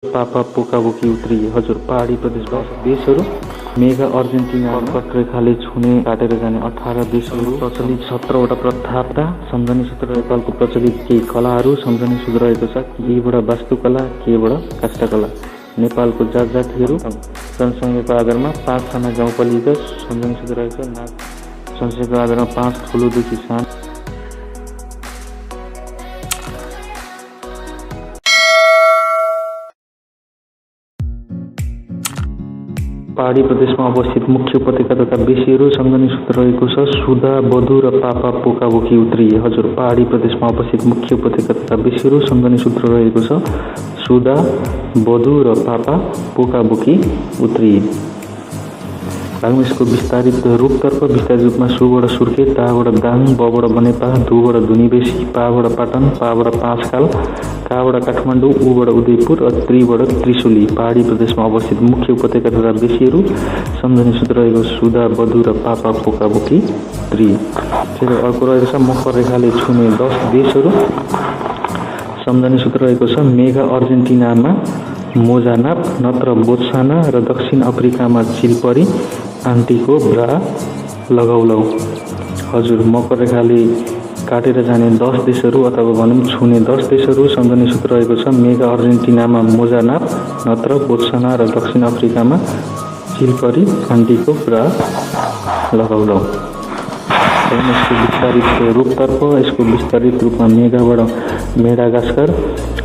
पापा पोकाबोकी उत्रिए। हजुर, पहाडी प्रदेशबाट देशहरू मेघा अर्जेन्टिना कर्कट रेखाले छुने काटेर जाने 18 देशहरू प्रचलित 17वटा प्रथा सम्झने सूत्र नेपालको प्रचलित केही कलाहरू सम्झने सूत्र रहेको छ। केहीबाट वास्तुकला, केहीबाट काष्ठकला। नेपालको जातिहरू जनसङ्ख्याको आधारमा 5 साना गाउँपालिका सम्झने सूत्र रहेको छ। जनसङ्ख्याको आधारमा 5 ठुलोदेखि सानो। पहाडी प्रदेशमा अवस्थित मुख्य उपत्यका तथा बेसीहरू सम्झने सूत्र रहेको छ। सुदा, बधु र पापा पोकाबोकी उत्रिए। हजुर, पहाडी प्रदेशमा अवस्थित मुख्य उपत्यका तथा बेसीहरू सम्झने सूत्र रहेको छ। सुदा, बधु र पापा पोकाबोकी उत्रिए। लागौँ यसको विस्तारित रूपतर्फ। विस्तारित रूपमा सुबाट सुर्खे, ताबाट दाङ, बबाट बनेपा, धुबाट धुनीबेसी, पाबाट पाटन, पाबाट पाँचखाल, काबाट काठमाडौँ, उबाट उदयपुर र त्रिबाट त्रिशुली। पहाडी प्रदेशमा अवस्थित मुख्य उपत्यका तथा बेसीहरू सम्झने सूत्र रहेको सुदा, बधु र पापा पोकाबोकी त्रि। अर्को रहेको छ मकर रेखाले छुने 10 देशहरू सम्झने सूत्र रहेको छ। मेघा अर्जेन्टिनामा मोजानाप, नत्र बोत्सवाना र दक्षिण अफ्रिकामा चिलपरी, आन्टिको ब्रा लगौलौ। हजुर, मकर रेखाले काटेर जाने 10 देशहरू अथवा भनौँ छुने 10 देशहरू सम्झने सूत्र रहेको छ। मेघा अर्जेन्टिनामा मोजानाप, नत्र बोत्सवाना र दक्षिण अफ्रिकामा चिलपरी, आन्टिको ब्रा लगौलौ। यसको विस्तारित रूपतर्फ। यसको विस्तारित रूपमा मेघाबाट मेडागास्कर,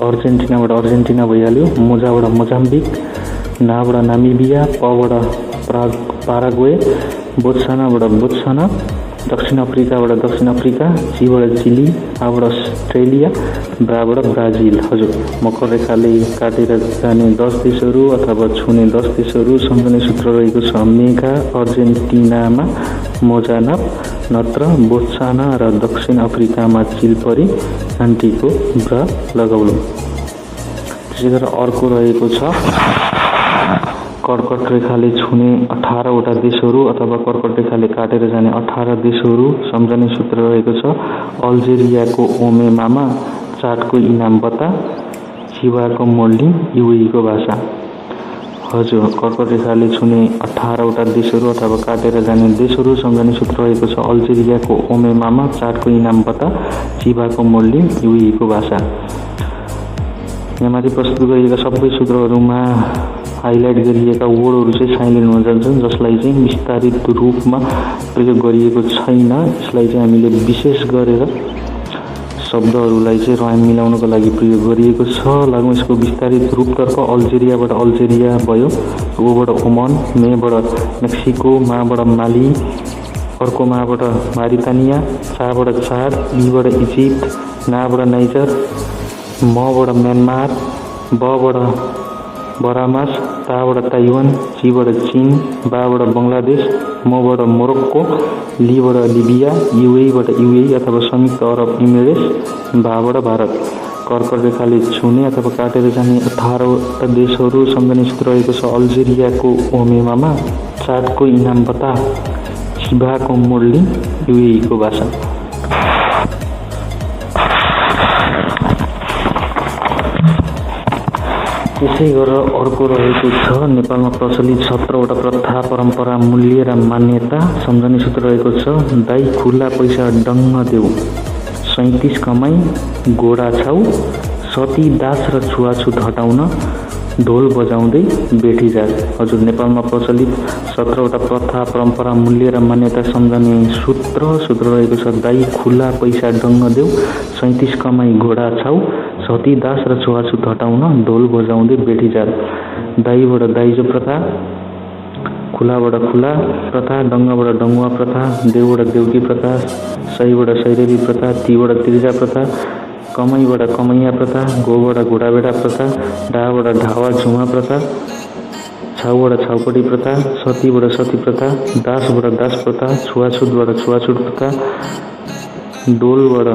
अर्जेन्टिनाबाट अर्जेन्टिना भइहाल्यो, मोजाबाट मोजाम्बिक, नाबाट नामिबिया, पबाट पाराग्वे, बोत्सवानाबाट बोत्सवाना, दक्षिण अफ्रिकाबाट दक्षिण अफ्रिका, चीबाट चिली, आबाट अस्ट्रेलिया, ब्राबाट ब्राजिल। हजुर, मकर रेखाले काटेर जाने 10 देशहरू अथवा छुने 10 देशहरू सम्झने सूत्र रहेको छ। मेघा अर्जेन्टिनामा मोजानाप, नत्र बोत्सवाना र दक्षिण अफ्रिकामा चिलपरी, आन्टिको ब्रा लगौलौ। त्यसै गरेर अर्को रहेको छ कर्कट रेखाले छुने 18वटा देशहरू अथवा कर्कट रेखाले काटेर जाने 18 देशहरू सम्झने सूत्र रहेको छ। अल्जेरियाको ओमे मामा, चाडको इनाम बता, चिबाको मोल्डिङ, युएईको भाषा। हजुर, कर्कट रेखाले छुने 18वटा देशहरू अथवा काटेर जाने देशहरू सम्झने सूत्र रहेको छ। अल्जेरियाको ओमे मामा, चाडको इनाम बता, चिबाको मोल्डिङ, युएईको भाषा। यहाँमाथि प्रस्तुत गरिएका सबै सूत्रहरूमा हाइलाइट गरिएका वर्डहरू चाहिँ साइलेन्ट हुन जान्छन्, जसलाई चाहिँ विस्तारित रूपमा प्रयोग गरिएको छैन। यसलाई चाहिँ हामीले विशेष गरेर शब्दहरूलाई चाहिँ रयाम मिलाउनको लागि प्रयोग गरिएको छ। लागौँ यसको विस्तारित रूपतर्फ। अल्जेरियाबाट अल्जेरिया भयो, ओबाट ओमन, मेबाट मेक्सिको, माबाट माली, अर्को माबाट मारितानिया, चाबाट चाड, ईबाट इजिप्ट, नाबाट नाइजर, मबाट म्यानमार, बबाट बरामास, ताबाट ताइवान, चीबाट चीन, बाबाट बङ्गलादेश, मबाट मोरक्को, लीबाट लिबिया, युएईबाट युएई अथवा संयुक्त अरब इमिरेट्स, बाबाट भारत। कर्कट रेखाले छुने अथवा काटेर जाने 18वटा देशहरू सम्झने सूत्र रहेको छ। अल्जेरियाको ओमे मामा, चाडको इनाम बता, चिबाको मोल्डिङ, युएईको भाषा। त्यसै गरेर अर्को रहेको छ नेपालमा प्रचलित 17वटा प्रथा, परम्परा, मूल्य र मान्यता सम्झने सूत्र रहेको छ। दाई खुल्ला पैसा डङ्ग देऊ, 37 कमाई गोडा छाउ, सती दास र छुवाछुत हटाउन, ढोल बजाउँदै बेठी जात। हजुर, नेपालमा प्रचलित 17वटा प्रथा, परम्परा, मूल्य र मान्यता सम्झने सूत्र रहेको छ। दाई खुल्ला पैसा डङ्ग देऊ, 37 कमाई घोडा छाउ, सती दास र छुवाछुत हटाउन, ढोल बजाउँदै बेठी जात। दाईबाट दाइजो प्रथा, खुलाबाट खुला प्रथा, डङ्गबाट डङ्गुवा प्रथा, देउबाट देउकी प्रथा, सहीबाट सैरेवी प्रथा, तीबाट तिर्जा प्रथा, कमाईबाट कमैया प्रथा, गोबाट घोडाबेडा प्रथा, ढाबाट ढावा झुमा प्रथा, छाउबाट छाउपटी प्रथा, सतीबाट सती प्रथा, दासबाट दास प्रथा, छुवाछुतबाट छुवाछुत प्रथा, डोलबाट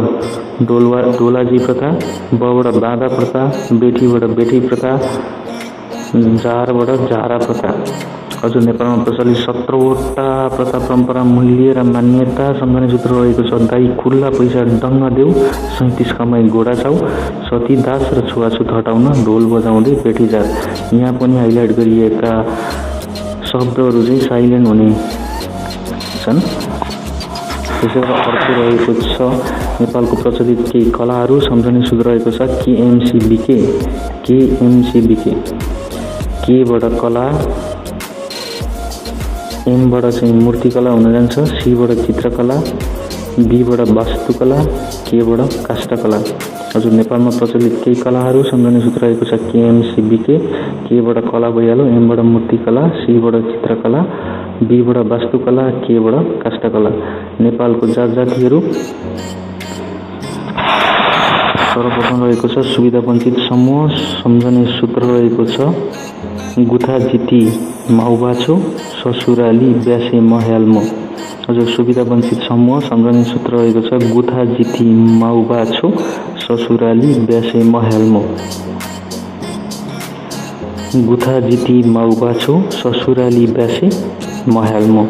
डोलाजी प्रथा, बबाट बाँधा प्रथा, बेठीबाट बेठी प्रथा, जारबाट जारा प्रथा। हजुर नेपालमा प्रचलित 17वटा प्रथा परम्परा मूल्य र मान्यता सम्झने सूत्र रहेको छ। दाई खुल्ला पैसा डङ्ग देऊ, 37 कमाई घोडा छाउ, सती दास र छुवाछुत हटाउन ढोल बजाउँदै पेटीजात। यहाँ पनि हाइलाइट गरिएका शब्दहरू चाहिँ साइलेन्ट हुने छन्। त्यसैले अर्को रहेको छ नेपालको प्रचलित केही कलाहरू सम्झने सूत्र रहेको छ। केएमसीबीके केबाट कला, एमबाट चाहिँ मूर्तिकला हुन जान्छ, सीबाट चित्रकला, बीबाट वास्तुकला, केबाट काष्ठकला। हजुर नेपालमा प्रचलित केही कलाहरू सम्झने सूत्र रहेको छ। केएमसीबीके केबाट कला भइहाल्यो, एमबाट मूर्तिकला, सीबाट चित्रकला, बीबाट वास्तुकला, केबाट काष्ठकला। नेपालको जातिहरू सर्वप्रथम रहेको छ सुविधा वञ्चित समूह सम्झने सूत्र रहेको छ। गुथा जिती माउबाछो, ससुराली ब्यासे मह्याल्मो। हजुर सुविधा वञ्चित समूह सम्झने सूत्र रहेको छ। गुथा जिती माउबाछो, ससुराली ब्यासे मह्याल्मो। गुथा जिती माउबाछो, ससुराली ब्यासे मह्याल्मो।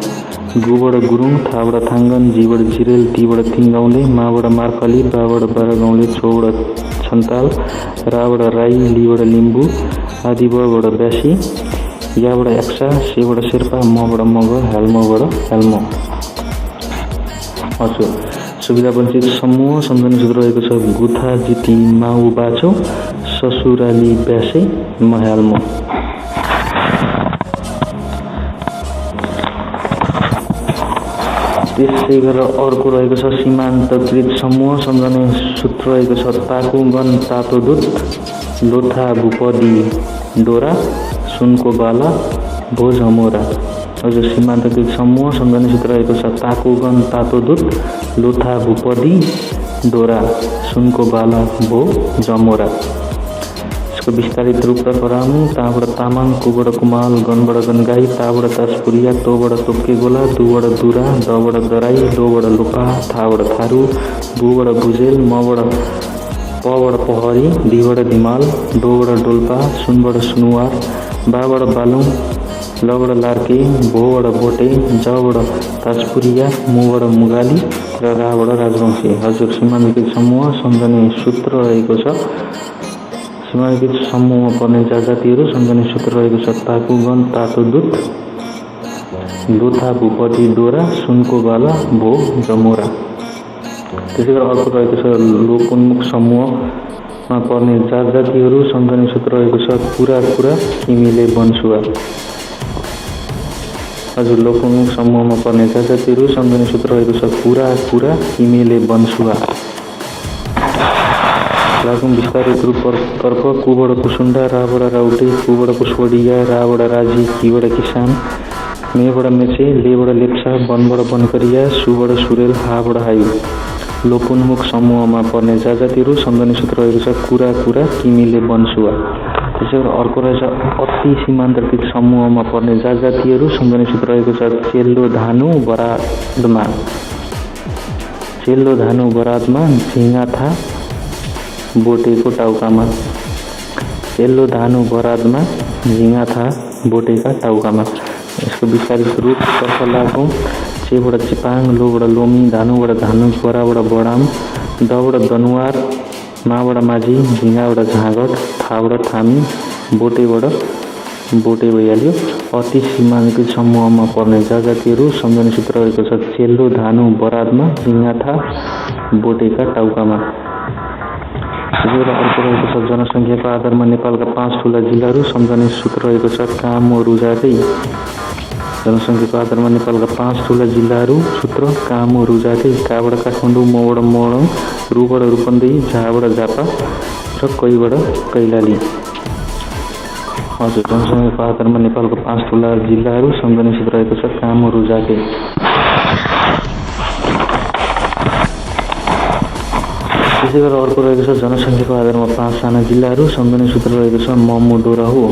गुबाट गुरुङ, थाबाट थाङ्गन, जीबाट जिरेल, तीबाट तिङ्गाउँले, माबाट मार्फली, बाबाट बाह्रगाउँले, छोबाट छन्ताल, राबाट राई, लीबाट लिम्बू, आदि बबाट ब्यासी, याबाट एक्सा, सेबाट शेर्पा, मबाट मगर, हेल्मोबाट हेल्मो। हजुर सुविधा वञ्चित समूह सम्झने सूत्र रहेको छ। गुथा जिती माउ बाछो, ससुराली ब्यासे मह्याल्मो। त्यसै गरेर अर्को रहेको छ सीमान्तकृत समूह सम्झने सूत्र रहेको छ। ताकुगन तातो दुध, लोथा भूपदी डोरा, सुनको बाला भोज हमोरा। हजुर सीमान्तकृत समूह सम्झने सूत्र रहेको छ। ताकुगन तातो दुध, लोथा भूपदी डोरा, सुनको बाला भो जमोरा। यसको विस्तारित रूप गराउनु। ताबाट तामाङ, कुबाट कुमाल, गनबाट गनगाई, ताबाट ताजपुरिया, तोबाट तोप्के गोला, दुबाट दुरा, दबाट दराई, लोबाट लोपा, थाबाट थारू, बुबाट भुजेल, मबाट पबाट पहरी, दीबाट दिमाल, डोबाट डोल्पा, सुनबाट सुनुवार, बाबाट बालुङ, लबाट लार्के, भोबाट बोटे, जबाट ताजपुरिया, मुबाट मुगाली र राबाट राजवंशी। हजुर सीमान्तकृत समूह सम्झने सूत्र रहेको छ। सीमान्तकृत समूहमा पर्ने जातिहरू सम्झने सूत्र रहेको छ। ताकुगन तातो दुध, लोथा भूपति डोरा, सुनको बाला भो जमोरा। त्यसै गरी अर्को रहेको छ लोकोन्मुख समूहमा पर्ने जातिहरू सम्झने सूत्र रहेको छ। कुरा कुरा किमीले बन्सुवा। हजुर लोकोन्मुख समूहमा पर्ने जातिहरू सम्झने सूत्र रहेको छ। कुरा कुरा किमीले बन्सुवा। लागौँ विस्तारित रूपतर्फ। कुबाट कुसुन्डा, राबाट राउटे, कुबाट कुसवडिया, राबाट राजी, किबाट किसान, मेबाट मेचे, लेबाट लेप्चा, वनबाट वनकरिया, सुबाट सुरेल, हाबाट हायु। लोकोन्मुख समूहमा पर्ने जातिहरू सम्झने सूत्र रहेको छ। कुरा कुरा किमीले बन्सुवा। त्यसै गरी अर्को रहेछ अति सीमान्तकृत समूहमा पर्ने जातिहरू सम्झने सूत्र रहेको छ। चेल्लो धानु बरादमा, चेल्लो धानु बरादमा, झिङ्गा था बोटेको टाउकामा। चेल्लो धानु बरादमा, झिङ्गा था बोटेका टाउकामा। यसको विस्तारित रूपतर्फ लागौँ। चेबाट चिपाङ, लोबाट लोमी, धानुबाट धानु, बराबाट बडाम, दबाट दनुवार, माबाट माझी, झिङ्गाबाट झाँगट, थाबाट थामी, बोटेबाट बोटे भइहाल्यो। अति सीमान्तकृत समूहमा पर्ने जातिहरू सम्झने सूत्र रहेको छ। चेल्लो धानु बरादमा, झिङ्गा था बोटेका टाउकामा। अर्को रहेको छ जनसङ्ख्याको आधारमा नेपालका 5 ठुला जिल्लाहरू सम्झने सूत्र रहेको छ। कामो रुजाकै। जनसङ्ख्याको आधारमा नेपालका 5 ठुला जिल्लाहरू सूत्र कामो रुजाकै। काबाट काठमाडौँ, मबाट मोरङ, रुबाट रूपन्देही, झाबाट झापा र कैबाट कैलाली। हजुर जनसङ्ख्याको आधारमा नेपालको 5 ठुला जिल्लाहरू सम्झने सूत्र रहेको छ। कामो रुजाकै। त्यसै गरेर अर्को रहेको छ जनसङ्ख्याको आधारमा 5 साना जिल्लाहरू सम्झने सूत्र रहेको छ। ममु डोराहु।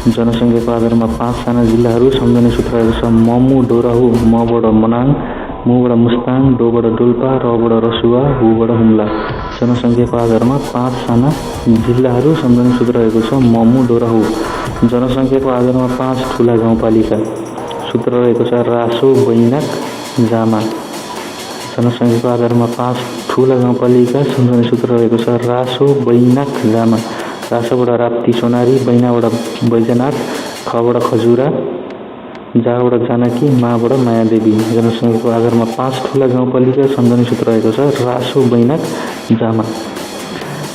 जनसङ्ख्याको आधारमा 5 साना जिल्लाहरू सम्झने सूत्र रहेको छ। ममु डोराहु। मबाट मनाङ, मुबाट मुस्ताङ, डोबाट डोल्पा, रबाट रसुवा, हुबाट हुम्ला। जनसङ्ख्याको आधारमा 5 साना जिल्लाहरू सम्झने सूत्र रहेको छ। ममु डोराहु। जनसङ्ख्याको आधारमा 5 ठुला गाउँपालिका सूत्र रहेको छ रासो, बैनाक, जामा। जनसङ्ख्याको आधारमा 5 ठुला गाउँपालिका सम्झने सूत्र रहेको छ रासो, बैनाक, जामा। रासोबाट राप्ती सोनारी, बैनाबाट बैजनाथ, खबाट खजुरा, जाबाट जानकी, माबाट मायादेवी। जनसङ्ख्याको आधारमा 5 ठुला गाउँपालिका सम्झने सूत्र रहेको छ रासो, बैनाक, जामा।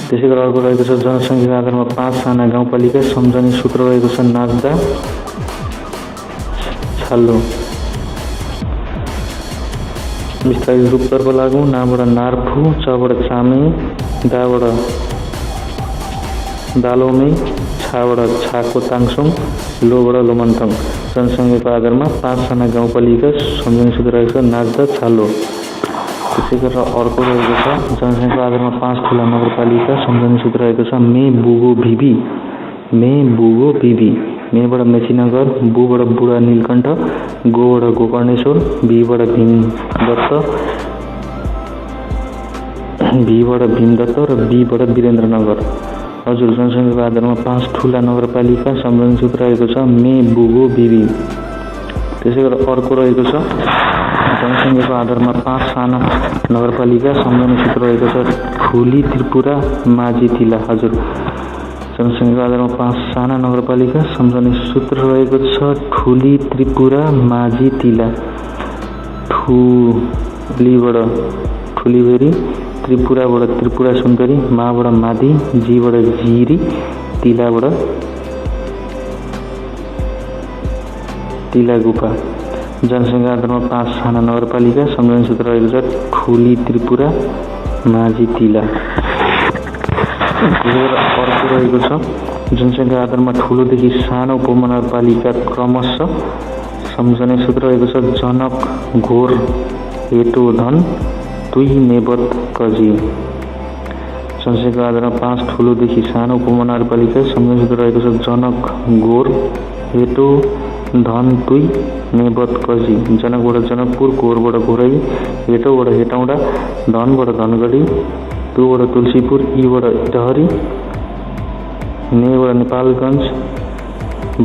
त्यसै गरी अर्को रहेको छ जनसङ्ख्याको आधारमा 5 साना गाउँपालिका सम्झने सूत्र रहेको छ नाच्दा, छाल्लो। विस्तारित रूपतर्फ लागौँ। नाबाट नार्फु, चबाट चामे, दाबाट दालोमे, छाबाट छाको ताङसोङ, लोबाट लोमन्थङ। जनसङ्ख्याको आधारमा 5 साना गाउँपालिका सम्झने सूत्र रहेको छ नाच्दा, छाल्लो। त्यसै गरेर अर्को रहेको छ जनसङ्ख्याको आधारमा 5 ठुला नगरपालिका सम्झने सूत्र रहेको छ मे, बुगो, भिबी। मे, बुगो, भिबी। मेबाट मेचीनगर, बुबाट बुढा नीलकण्ठ, गोबाट गोकर्णेश्वर, भीबाट भीमदत्त र बीबाट वीरेन्द्रनगर। हजुर, जनसङ्ख्याको आधारमा 5 ठुला नगरपालिका सम्झने सूत्र रहेको छ मे, बुगो, भिबी। त्यसै गरी अर्को रहेको छ जनसङ्ख्याको आधारमा 5 साना नगरपालिका सम्झने सूत्र रहेको छ ठुली, त्रिपुरा, माझी, तिला। हजुर, जनसङ्ख्याको आधारमा 5 साना नगरपालिका सम्झने सूत्र रहेको छ ठुली, त्रिपुरा, माझी, तिला। ठुलीबाट ठुलीभेरी, त्रिपुराबाट त्रिपुरा सुन्दरी, माबाट मादी, जीबाट जिरी, तिलाबाट तिला गुफा। जनसङ्ख्या आधारमा 5 साना नगरपालिका सम्झने सूत्र रहेको छ ठुली, त्रिपुरा, माझी, तिला। अर्को रहेको छ जनसङ्ख्या आधारमा ठुलोदेखि सानो उपमहानगरपालिका क्रमशः सम्झने सूत्र रहेको छ जनक, घोर, हेटो, धन, तुई, नेबत, कजी। जनसङ्ख्याको आधारमा 5 ठुलोदेखि सानो उपमहानगरपालिका सम्झने सूत्र रहेको छ जनक, घोर, हेटो, धन, तुई, नेबत, कजी। जनकबाट जनकपुर, घोरबाट घोरै, हेटौबाट हेटौँडा, धनबाट धनगढी, तुबाट तुलसीपुर, ईबाट इटहरी, नेबाट नेपालगञ्ज,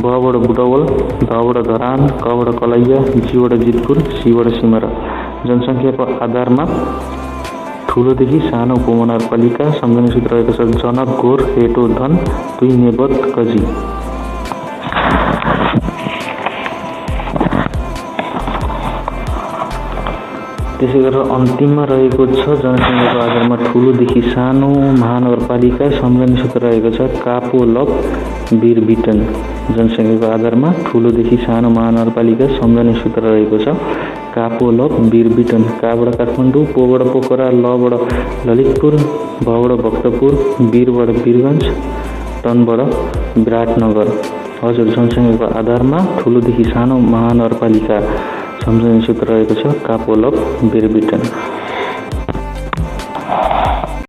बबाट बुटवल, धबाट धरान, कबाट कलैया, जीबाट जितपुर, सीबाट सिमरा। जनसङ्ख्याको आधारमा ठुलोदेखि सानो उपमहानगरपालिका सम्झने सूत्र रहेको छ जनक, घोर, हेटो, धन, तुई, नेबत, कजी। त्यसै गरेर अन्तिममा रहेको छ जनसङ्ख्याको आधारमा ठुलोदेखि सानो महानगरपालिका सम्झने सूत्र रहेको छ कापोलप, वीरबिटन। जनसङ्ख्याको आधारमा ठुलोदेखि सानो महानगरपालिका सम्झने सूत्र रहेको छ कापोलप, वीरबिटन। काबाट काठमाडौँ, पोबाट पोखरा, लबाट ललितपुर, भबाट भक्तपुर, वीरबाट वीरगञ्ज, टनबाट विराटनगर। हजुर, जनसङ्ख्याको आधारमा ठुलोदेखि सानो महानगरपालिका सम्झने सूत्र रहेको छ कापोलप, वीरबिटन।